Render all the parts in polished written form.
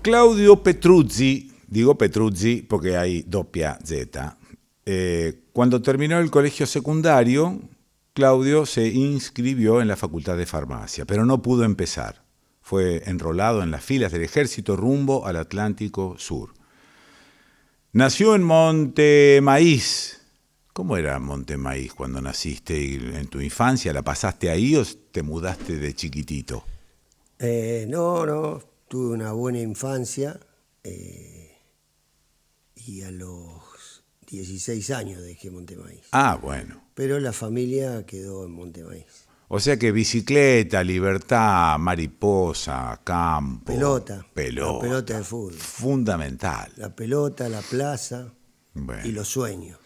Claudio Petruzzi, digo Petruzzi porque hay doppia Z. Cuando terminó el colegio secundario, Claudio se inscribió en la Facultad de Farmacia, pero no pudo empezar. Fue enrolado en las filas del ejército rumbo al Atlántico Sur. Nació en Montemaíz. ¿Cómo era Montemaíz cuando naciste? ¿En tu infancia la pasaste ahí o te mudaste de chiquitito? No, tuve una buena infancia y a los 16 años dejé Montemaíz. Ah, bueno. Pero la familia quedó en Montemaíz. O sea que bicicleta, libertad, mariposa, campo. Pelota. La pelota de fútbol. Fundamental. La pelota, la plaza Bueno. y los sueños.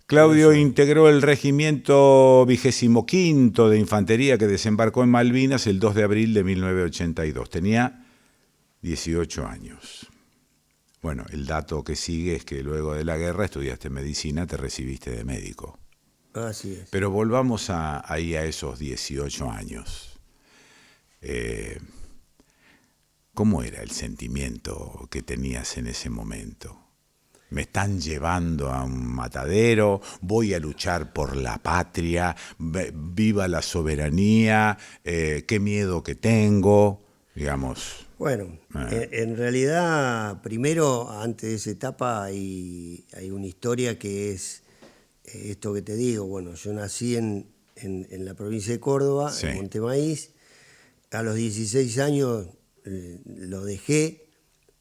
Claudio integró el regimiento 25º de Infantería que desembarcó en Malvinas el 2 de abril de 1982. Tenía 18 años. Bueno, el dato que sigue es que luego de la guerra estudiaste medicina, te recibiste de médico. Así es. Pero volvamos ahí a esos 18 años. ¿Cómo era el sentimiento que tenías en ese momento? Me están llevando a un matadero, voy a luchar por la patria, viva la soberanía, qué miedo que tengo, digamos. Bueno, en realidad, primero, antes de esa etapa, hay una historia que es esto que te digo. Bueno, yo nací en la provincia de Córdoba, Sí. en Montemaíz. A los 16 años lo dejé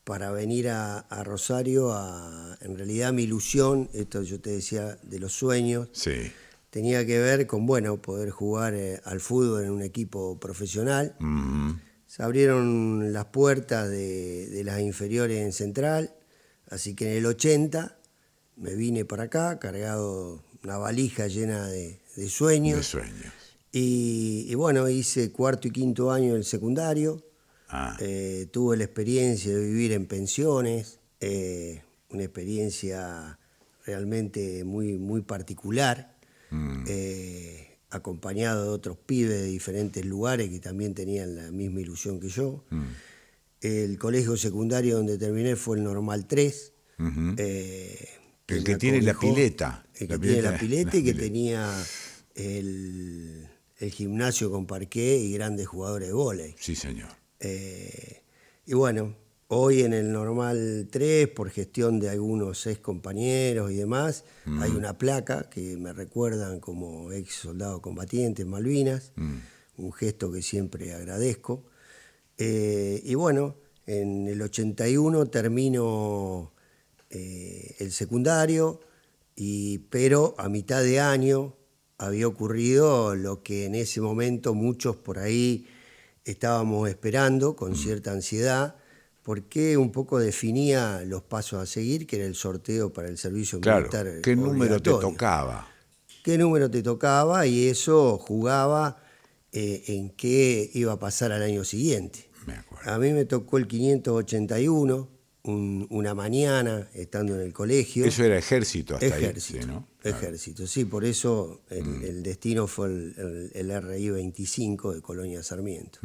para venir a Rosario. En realidad mi ilusión, esto yo te decía de los sueños, Sí. tenía que ver con, bueno, poder jugar al fútbol en un equipo profesional. Se abrieron las puertas de las inferiores en Central, así que en el 80 me vine para acá, cargado una valija llena de sueños. De sueños. Y bueno, hice cuarto y quinto año del secundario. Tuve la experiencia de vivir en pensiones, una experiencia realmente muy, muy particular, acompañado de otros pibes de diferentes lugares que también tenían la misma ilusión que yo. El colegio secundario donde terminé fue el Normal 3. El que tiene la pileta. El que tiene la pileta y que tenía el gimnasio con parqué y grandes jugadores de vóley. Sí, señor. Y bueno, hoy en el Normal 3, por gestión de algunos ex compañeros y demás, hay una placa que me recuerdan como ex soldado combatiente en Malvinas, un gesto que siempre agradezco. Y bueno, en el 81 termino el secundario, pero a mitad de año había ocurrido lo que en ese momento muchos por ahí estábamos esperando con cierta ansiedad, porque un poco definía los pasos a seguir, que era el sorteo para el servicio militar. Claro, ¿qué número te tocaba? ¿Qué número te tocaba? Y eso jugaba en qué iba a pasar al año siguiente. Me acuerdo. A mí me tocó el 581, una mañana, estando en el colegio. Eso era ejército hasta Ejército, ahí, ¿sí, no? Ejército, sí, por eso el destino fue el RI 25 de Colonia Sarmiento.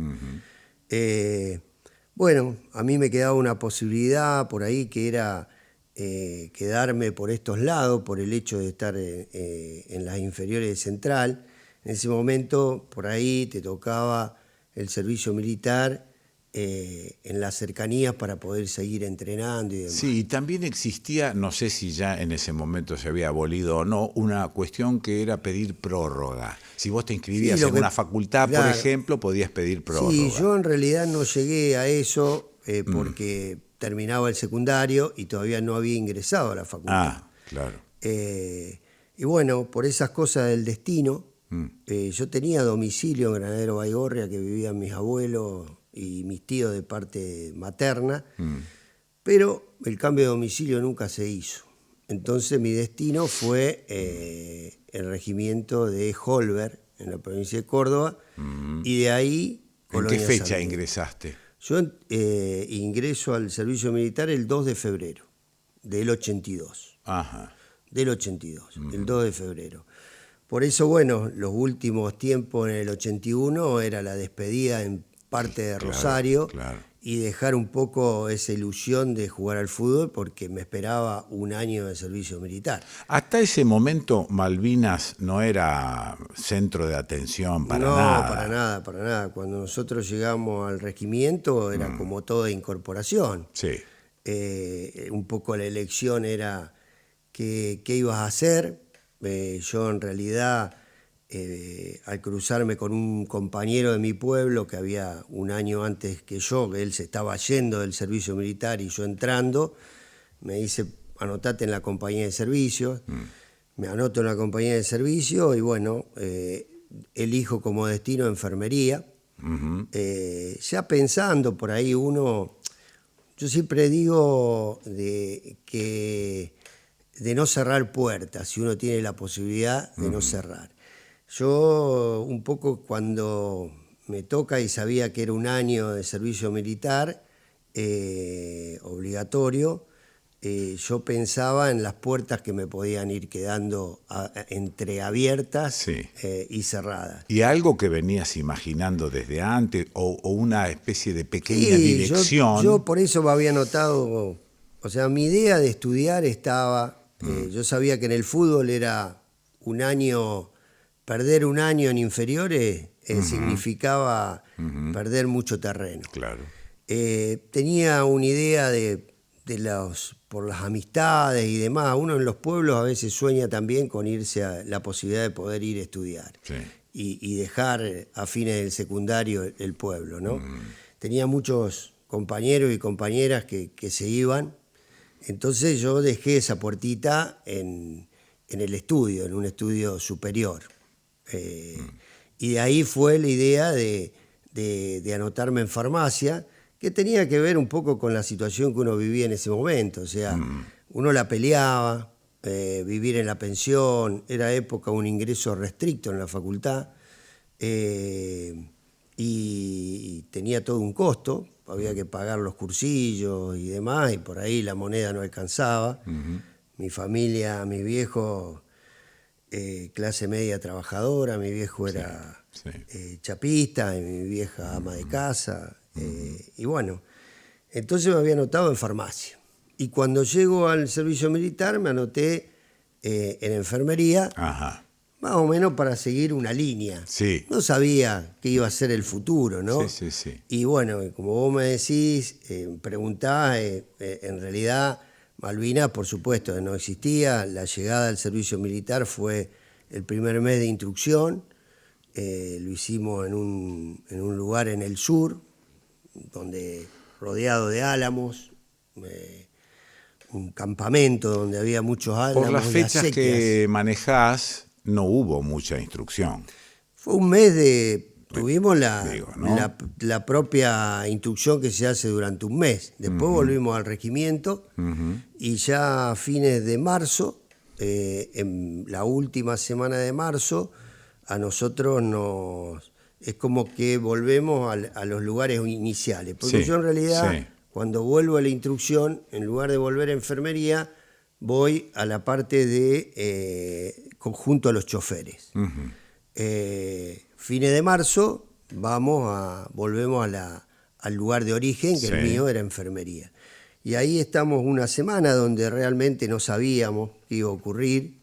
Bueno, a mí me quedaba una posibilidad por ahí que era quedarme por estos lados, por el hecho de estar en las inferiores de Central. En ese momento, por ahí te tocaba el servicio militar en las cercanías para poder seguir entrenando y demás. Sí, y también existía, no sé si ya en ese momento se había abolido o no, una cuestión que era pedir prórroga. Si vos te inscribías en una facultad, claro, por ejemplo, podías pedir prórroga. Sí, yo en realidad no llegué a eso porque terminaba el secundario y todavía no había ingresado a la facultad. Ah, claro. Y bueno, por esas cosas del destino, yo tenía domicilio en Granadero Baigorria, que vivían mis abuelos y mis tíos de parte materna, pero el cambio de domicilio nunca se hizo. Entonces mi destino fue el regimiento de Holberg, en la provincia de Córdoba, y de ahí ¿En qué fecha Sarmiento. ingresaste? Yo ingreso al servicio militar el 2 de febrero del 82. Ajá. Del 82, el 2 de febrero. Por eso, bueno, los últimos tiempos en el 81 era la despedida en parte de Rosario, claro. y dejar un poco esa ilusión de jugar al fútbol porque me esperaba un año de servicio militar. Hasta ese momento Malvinas no era centro de atención para nada. No, para nada, para nada. Cuando nosotros llegamos al regimiento era como toda incorporación. Sí. Un poco la elección era qué ibas a hacer. Yo en realidad, al cruzarme con un compañero de mi pueblo que había un año antes que yo, que él se estaba yendo del servicio militar y yo entrando, me dice, anotate en la compañía de servicios. Me anoto en la compañía de servicio y bueno, elijo como destino enfermería. Ya pensando por ahí uno, yo siempre digo de no cerrar puertas, si uno tiene la posibilidad de no cerrar. Yo un poco cuando me toca y sabía que era un año de servicio militar obligatorio, yo pensaba en las puertas que me podían ir quedando entreabiertas y cerradas. ¿Y algo que venías imaginando desde antes o una especie de pequeña dirección? Yo por eso me había notado, o sea, mi idea de estudiar estaba, yo sabía que en el fútbol era un año, perder un año en inferiores significaba perder mucho terreno. Claro. Tenía una idea por las amistades y demás. Uno en los pueblos a veces sueña también con irse a la posibilidad de poder ir a estudiar y dejar a fines del secundario el pueblo, ¿no? Tenía muchos compañeros y compañeras que se iban, entonces yo dejé esa puertita en el estudio, en un estudio superior. Y de ahí fue la idea de anotarme en farmacia, que tenía que ver un poco con la situación que uno vivía en ese momento. O sea, uno la peleaba, vivir en la pensión, era época un ingreso restricto en la facultad, y tenía todo un costo, había que pagar los cursillos y demás, y por ahí la moneda no alcanzaba. Mi familia, mi viejo, clase media trabajadora, mi viejo era chapista, y mi vieja ama de casa. Y bueno, entonces me había anotado en farmacia. Y cuando llego al servicio militar me anoté en enfermería, más o menos para seguir una línea. Sí. No sabía qué iba a ser el futuro, ¿no? Sí. Y bueno, como vos me decís, preguntás, en realidad Malvinas, por supuesto, no existía. La llegada al servicio militar fue el primer mes de instrucción. Lo hicimos en un lugar en el sur, donde rodeado de álamos, un campamento donde había muchos álamos. Por las fechas que manejás, no hubo mucha instrucción. Fue un mes tuvimos la propia instrucción que se hace durante un mes. Después volvimos al regimiento y ya a fines de marzo, en la última semana de marzo, a nosotros es como que volvemos a los lugares iniciales. Porque yo en realidad, cuando vuelvo a la instrucción, en lugar de volver a enfermería, voy a la parte de conjunto a los choferes. Fines de marzo volvemos al lugar de origen, que el mío era enfermería. Y ahí estamos una semana donde realmente no sabíamos qué iba a ocurrir.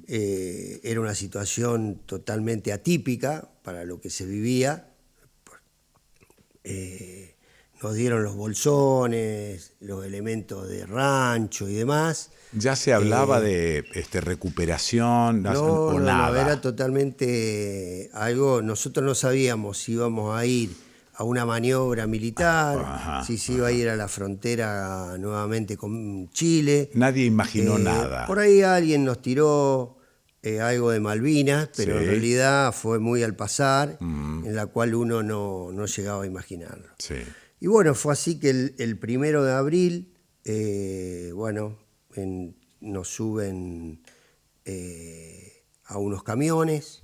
Era una situación totalmente atípica para lo que se vivía. Nos dieron los bolsones, los elementos de rancho y demás. ¿Ya se hablaba de recuperación o nada? No, era totalmente algo. Nosotros no sabíamos si íbamos a ir a una maniobra militar, si se iba a ir a la frontera nuevamente con Chile. Nadie imaginó nada. Por ahí alguien nos tiró algo de Malvinas, pero en realidad fue muy al pasar, en la cual uno no llegaba a imaginarlo. Y bueno, fue así que el 1 de abril, nos suben a unos camiones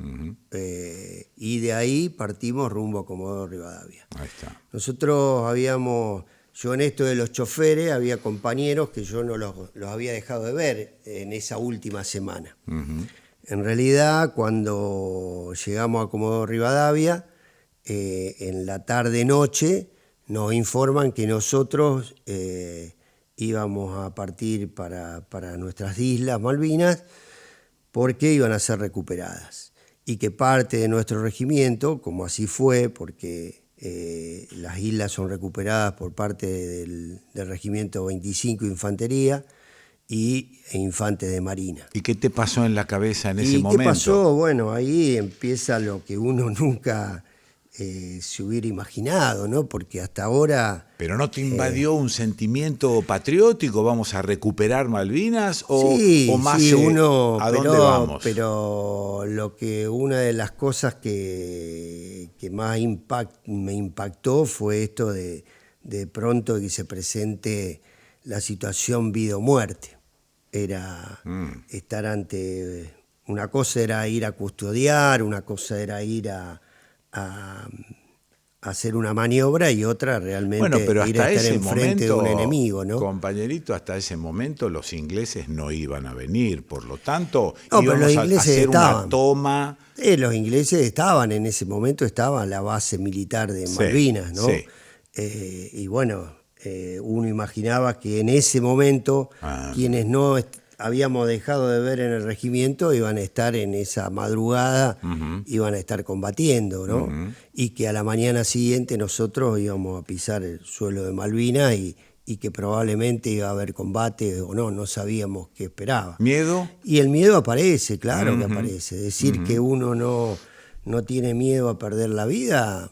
y de ahí partimos rumbo a Comodoro Rivadavia. Ahí está. Nosotros yo en esto de los choferes, había compañeros que yo no los había dejado de ver en esa última semana. En realidad, cuando llegamos a Comodoro Rivadavia, en la tarde-noche, nos informan que nosotros íbamos a partir para nuestras islas Malvinas porque iban a ser recuperadas y que parte de nuestro regimiento, como así fue, porque las islas son recuperadas por parte del regimiento 25 Infantería e Infantes de Marina. ¿Y qué te pasó en la cabeza en ese momento? ¿Y qué pasó? Bueno, ahí empieza lo que uno nunca se hubiera imaginado, ¿no? Porque hasta ahora... ¿Pero no te invadió un sentimiento patriótico? ¿Vamos a recuperar Malvinas? Sí, o más sí, ¿a dónde vamos? Pero una de las cosas que más me impactó fue esto de pronto que se presente la situación vida o muerte. Era estar ante... Una cosa era ir a custodiar, una cosa era ir a hacer una maniobra y otra realmente pero ir a hasta estar ese enfrente de un enemigo, ¿no? Compañerito, hasta ese momento los ingleses no iban a venir, por lo tanto No, pero los íbamos a ingleses hacer estaban. una toma. Los ingleses estaban en ese momento, estaba la base militar de Malvinas, ¿no? Sí. Y bueno, uno imaginaba que en ese momento quienes no habíamos dejado de ver en el regimiento iban a estar en esa madrugada, iban a estar combatiendo, ¿no? Y que a la mañana siguiente nosotros íbamos a pisar el suelo de Malvinas y que probablemente iba a haber combate o no sabíamos qué esperaba. ¿Miedo? Y el miedo aparece, claro que aparece. Decir que uno no tiene miedo a perder la vida,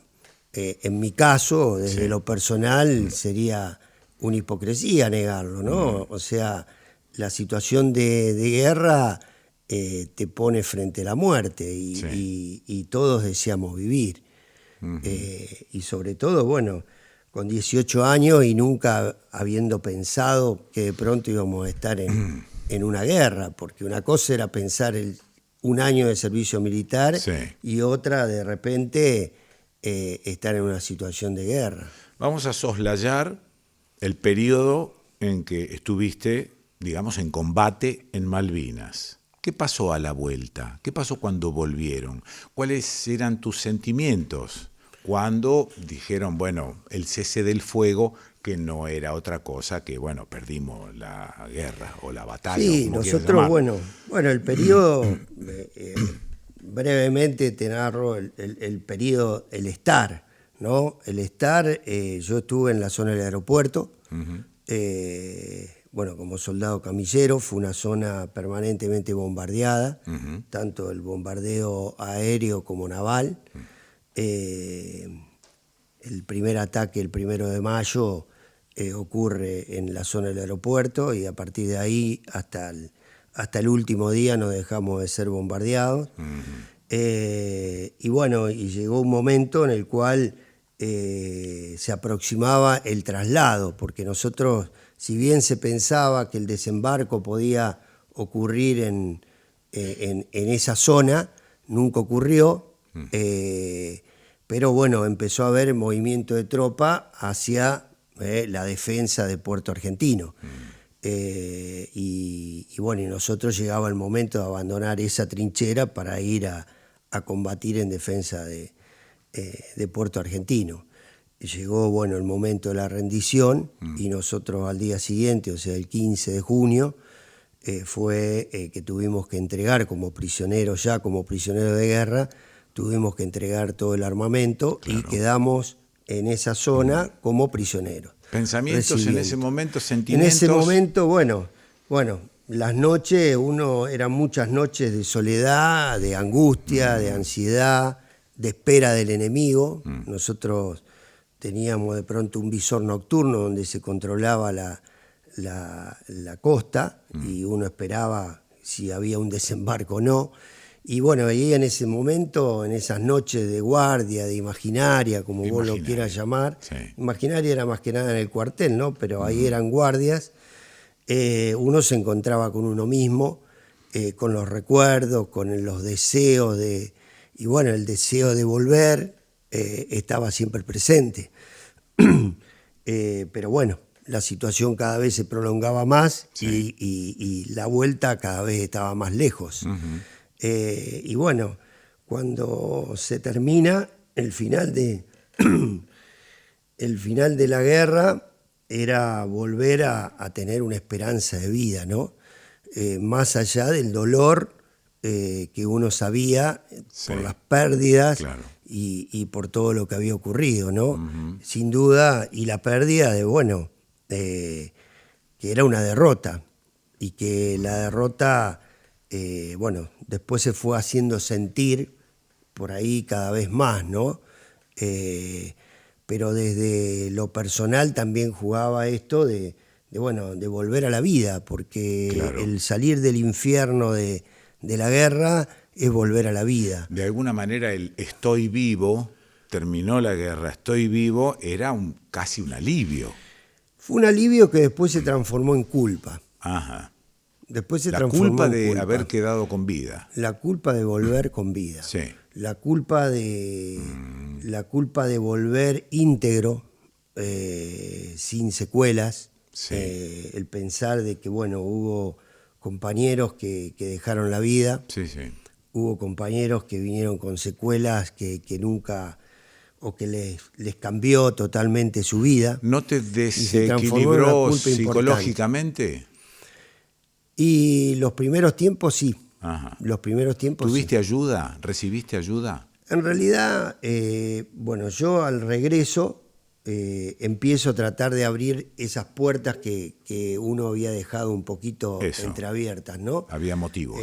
en mi caso, desde lo personal, sería una hipocresía negarlo, ¿no? O sea, la situación de guerra te pone frente a la muerte y todos deseamos vivir. Y sobre todo, bueno, con 18 años y nunca habiendo pensado que de pronto íbamos a estar en una guerra, porque una cosa era pensar un año de servicio militar y otra de repente estar en una situación de guerra. Vamos a soslayar el periodo en que estuviste, digamos, en combate en Malvinas. ¿Qué pasó a la vuelta? ¿Qué pasó cuando volvieron? ¿Cuáles eran tus sentimientos cuando dijeron, bueno, el cese del fuego, que no era otra cosa que, bueno, perdimos la guerra o la batalla? Sí, como nosotros, bueno, el periodo, brevemente te narro el periodo, el estar, ¿no? El estar, yo estuve en la zona del aeropuerto, bueno, como soldado camillero, fue una zona permanentemente bombardeada, tanto el bombardeo aéreo como naval. El primer ataque, el 1 de mayo, ocurre en la zona del aeropuerto y a partir de ahí hasta el último día no dejamos de ser bombardeados. Y bueno, y llegó un momento en el cual se aproximaba el traslado, porque nosotros, si bien se pensaba que el desembarco podía ocurrir en esa zona, nunca ocurrió, pero bueno, empezó a haber movimiento de tropa hacia la defensa de Puerto Argentino. Y bueno, y nosotros llegaba el momento de abandonar esa trinchera para ir a combatir en defensa de Puerto Argentino. Llegó, bueno, el momento de la rendición y nosotros al día siguiente, o sea, el 15 de junio, fue que tuvimos que entregar como prisioneros de guerra, tuvimos que entregar todo el armamento y quedamos en esa zona como prisioneros. ¿Pensamientos en ese momento, sentimientos? En ese momento, bueno, las noches, eran muchas noches de soledad, de angustia, de ansiedad, de espera del enemigo. Nosotros teníamos de pronto un visor nocturno donde se controlaba la costa y uno esperaba si había un desembarco o no. Y bueno, ahí en ese momento, en esas noches de guardia, de imaginaria, como vos lo quieras llamar, imaginaria era más que nada en el cuartel, ¿no? Pero ahí eran guardias, uno se encontraba con uno mismo, con los recuerdos, con los deseos y bueno, el deseo de volver estaba siempre presente. Pero bueno, la situación cada vez se prolongaba más y la vuelta cada vez estaba más lejos. Y bueno, cuando se termina el final el final de la guerra era volver a tener una esperanza de vida, ¿no? Más allá del dolor que uno sabía Sí, por las pérdidas claro. y por todo lo que había ocurrido, ¿no? Sin duda, y la pérdida de, bueno, que era una derrota y que la derrota, bueno, después se fue haciendo sentir por ahí cada vez más, ¿no? Pero desde lo personal también jugaba esto bueno, de volver a la vida, porque Claro. el salir del infierno de la guerra es volver a la vida. De alguna manera el estoy vivo, terminó la guerra, estoy vivo, era casi un alivio. Fue un alivio que después se transformó en culpa. Ajá. Después se La transformó culpa en de culpa. haber quedado con vida. La culpa de volver con vida. Sí. La culpa de volver íntegro, sin secuelas. Sí. El pensar de que, bueno, hubo compañeros que dejaron la vida, Sí, sí. hubo compañeros que vinieron con secuelas que nunca, o que les cambió totalmente su vida. ¿No te se transformó en una desequilibró culpa psicológicamente? Y los primeros tiempos sí. Ajá. Los primeros tiempos ¿Tuviste sí. ayuda? ¿Recibiste ayuda? En realidad, bueno, yo al regreso empiezo a tratar de abrir esas puertas que uno había dejado un poquito Eso. entreabiertas, ¿no? Había motivos.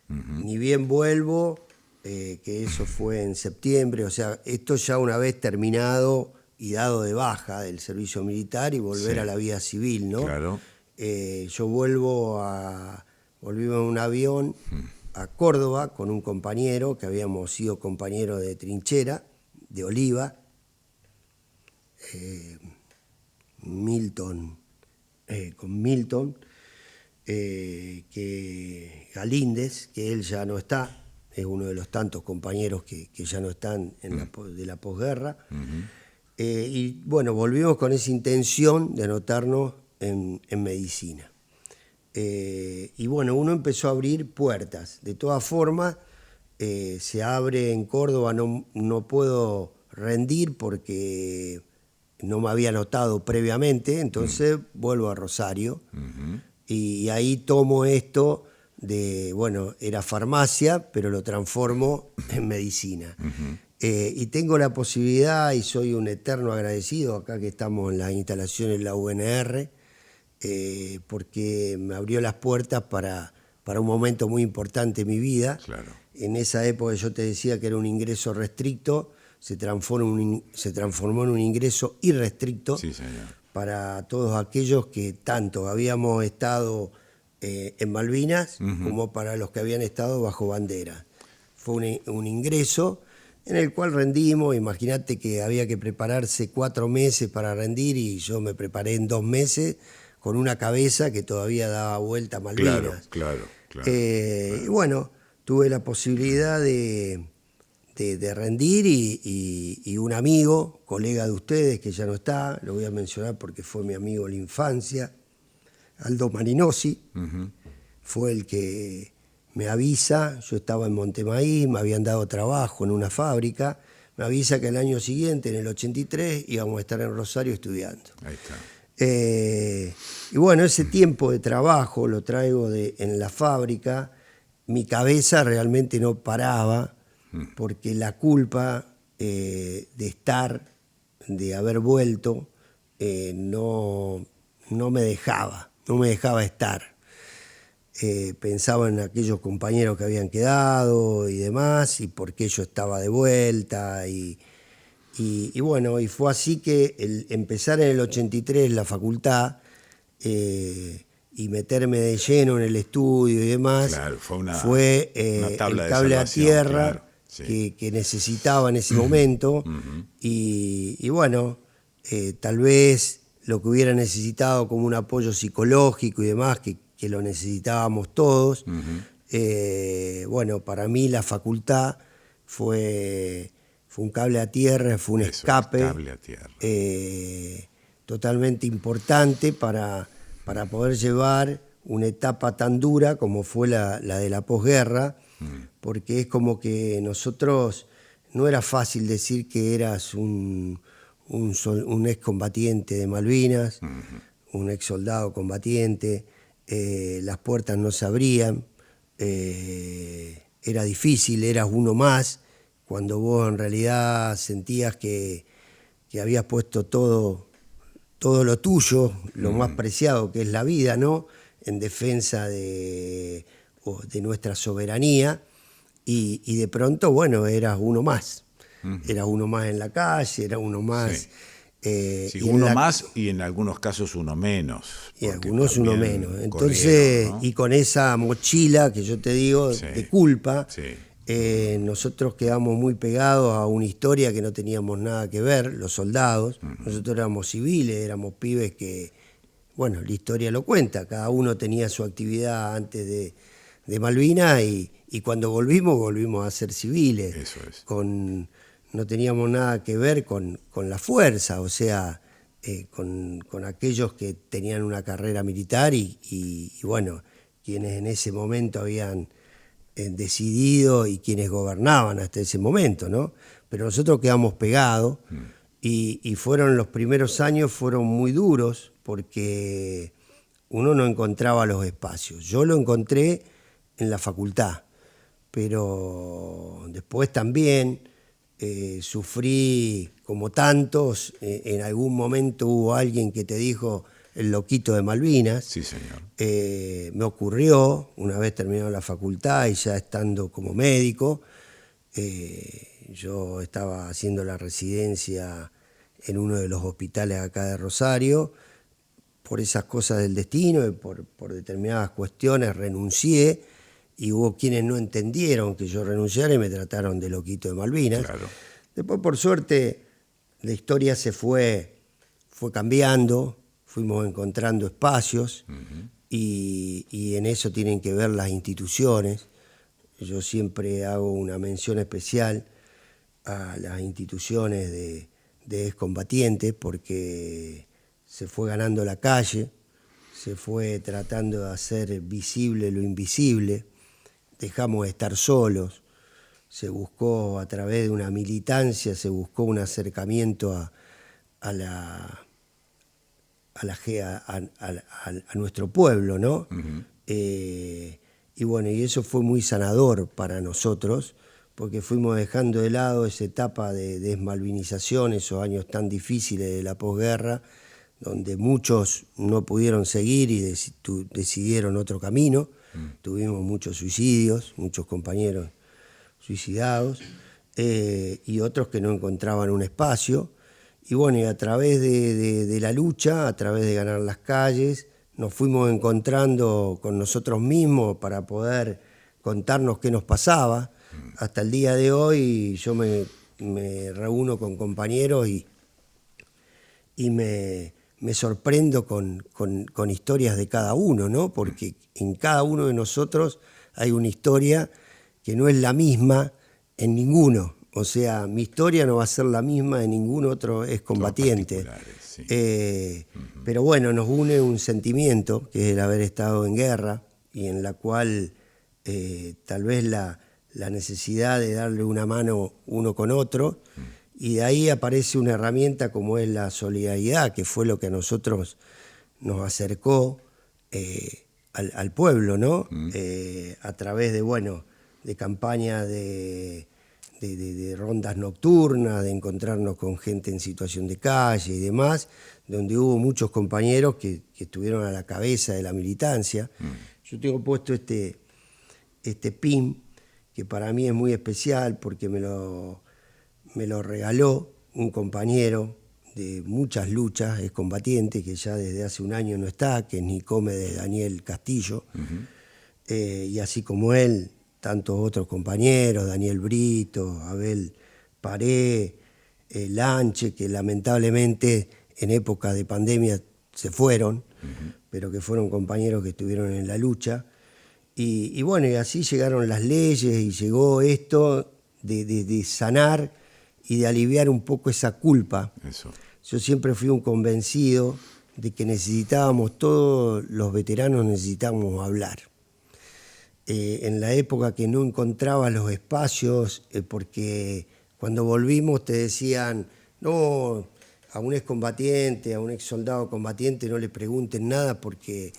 Ni bien vuelvo, que eso fue en septiembre, o sea, esto ya una vez terminado y dado de baja del servicio militar y volver Sí. a la vida civil, ¿no? Claro. Yo volví en un avión a Córdoba con un compañero, que habíamos sido compañeros de trinchera, de Oliva, con Milton, que Galíndez, que él ya no está, es uno de los tantos compañeros que ya no están de la posguerra. Y bueno, volvimos con esa intención de anotarnos en medicina. Y bueno, uno empezó a abrir puertas. De todas formas, se abre en Córdoba, no puedo rendir porque no me había anotado previamente, entonces vuelvo a Rosario. Y ahí tomo esto de, bueno, era farmacia, pero lo transformo en medicina. Y tengo la posibilidad, y soy un eterno agradecido, acá que estamos en las instalaciones de la UNR, porque me abrió las puertas para un momento muy importante en mi vida. Claro. En esa época yo te decía que era un ingreso restricto, se transformó en un ingreso irrestricto. Sí, señor. Para todos aquellos que tanto habíamos estado en Malvinas como para los que habían estado bajo bandera. Fue un ingreso en el cual rendimos. Imagínate que había que prepararse 4 meses para rendir y yo me preparé en 2 meses con una cabeza que todavía daba vuelta a Malvinas. Claro. Y bueno, tuve la posibilidad de rendir y un amigo, colega de ustedes que ya no está, lo voy a mencionar porque fue mi amigo de la infancia, Aldo Marinosi, fue el que me avisa. Yo estaba en Montemaíz, me habían dado trabajo en una fábrica, me avisa que el año siguiente, en el 83, íbamos a estar en Rosario estudiando. Ahí está. Y bueno, ese tiempo de trabajo lo traigo en la fábrica. Mi cabeza realmente no paraba porque la culpa de haber vuelto, no me dejaba estar. Pensaba en aquellos compañeros que habían quedado y demás, y por qué yo estaba de vuelta. Y bueno, y fue así que empezar en el 83 la facultad y meterme de lleno en el estudio y demás, Claro, fue una tabla el de cable a salvación, tierra, claro, sí. que necesitaba en ese momento. Y bueno, tal vez lo que hubiera necesitado como un apoyo psicológico y demás, que lo necesitábamos todos. Bueno, para mí la facultad fue un cable a tierra, fue un escape cable a tierra. Totalmente importante para poder llevar una etapa tan dura como fue la de la posguerra, porque es como que nosotros, no era fácil decir que eras un un excombatiente de Malvinas, un ex soldado combatiente, las puertas no se abrían, era difícil, eras uno más, cuando vos en realidad sentías que habías puesto todo lo tuyo, lo más preciado que es la vida, ¿no? En defensa de nuestra soberanía, y de pronto, bueno, eras uno más. Era uno más en la calle, era uno más. Sí. Sí, uno más y en algunos casos uno menos. Y algunos uno menos. Entonces, corrieron, ¿no? y con esa mochila que yo te digo de culpa, nosotros quedamos muy pegados a una historia que no teníamos nada que ver, los soldados. Nosotros éramos civiles, éramos pibes que, bueno, la historia lo cuenta, cada uno tenía su actividad antes de Malvinas y cuando volvimos a ser civiles. Eso es. No teníamos nada que ver con la fuerza, o sea, con aquellos que tenían una carrera militar y bueno, quienes en ese momento habían decidido y quienes gobernaban hasta ese momento, ¿no? Pero nosotros quedamos pegados y fueron los primeros años fueron muy duros porque uno no encontraba los espacios. Yo lo encontré en la facultad, pero después también sufrí como tantos. En algún momento hubo alguien que te dijo el loquito de Malvinas. Sí, señor. Me ocurrió, una vez terminado la facultad y ya estando como médico, yo estaba haciendo la residencia en uno de los hospitales acá de Rosario. Por esas cosas del destino y por determinadas cuestiones renuncié, y hubo quienes no entendieron que yo renunciara y me trataron de loquito de Malvinas. Claro. Después, por suerte, la historia se fue cambiando, fuimos encontrando espacios y en eso tienen que ver las instituciones. Yo siempre hago una mención especial a las instituciones de excombatientes porque se fue ganando la calle, se fue tratando de hacer visible lo invisible, dejamos de estar solos, se buscó a través de una militancia, se buscó un acercamiento a nuestro pueblo, ¿no? Y bueno, y eso fue muy sanador para nosotros, porque fuimos dejando de lado esa etapa de desmalvinización, esos años tan difíciles de la posguerra, donde muchos no pudieron seguir y decidieron otro camino. Tuvimos muchos suicidios, muchos compañeros suicidados, y otros que no encontraban un espacio. Y bueno, y a través de la lucha, a través de ganar las calles, nos fuimos encontrando con nosotros mismos para poder contarnos qué nos pasaba. Hasta el día de hoy yo me reúno con compañeros y me sorprendo con historias de cada uno, ¿no? Porque en cada uno de nosotros hay una historia que no es la misma en ninguno. O sea, mi historia no va a ser la misma de ningún otro excombatiente. Sí. Pero bueno, nos une un sentimiento, que es el haber estado en guerra, y en la cual tal vez la necesidad de darle una mano uno con otro, y de ahí aparece una herramienta como es la solidaridad, que fue lo que a nosotros nos acercó al pueblo, ¿no? A través de campañas de rondas nocturnas, de encontrarnos con gente en situación de calle y demás, donde hubo muchos compañeros que estuvieron a la cabeza de la militancia. Yo tengo puesto este pin, que para mí es muy especial porque me lo regaló un compañero de muchas luchas, excombatiente, que ya desde hace un año no está, que es Nicómedes Daniel Castillo, y así como él, tantos otros compañeros, Daniel Brito, Abel Paré, Lanche, que lamentablemente en época de pandemia se fueron, pero que fueron compañeros que estuvieron en la lucha. Y bueno, y así llegaron las leyes y llegó esto de sanar y de aliviar un poco esa culpa. Eso. Yo siempre fui un convencido de que todos los veteranos necesitábamos hablar. En la época que no encontraba los espacios, porque cuando volvimos te decían, no, a un excombatiente, a un ex soldado combatiente, no le pregunten nada porque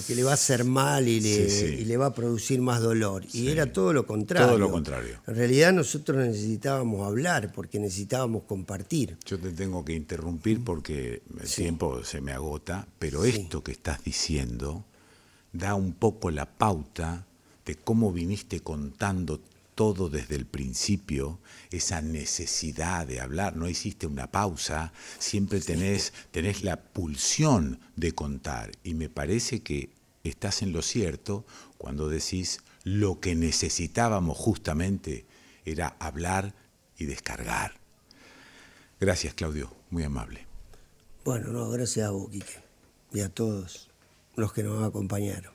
le va a hacer mal y le va a producir más dolor. Y era todo lo contrario. Todo lo contrario. En realidad nosotros necesitábamos hablar porque necesitábamos compartir. Yo te tengo que interrumpir porque el tiempo se me agota, pero esto que estás diciendo da un poco la pauta de cómo viniste contando todo desde el principio, esa necesidad de hablar, no hiciste una pausa, siempre tenés la pulsión de contar, y me parece que estás en lo cierto cuando decís lo que necesitábamos justamente era hablar y descargar. Gracias, Claudio, muy amable. Bueno, no, gracias a vos, Quique, y a todos los que nos acompañaron.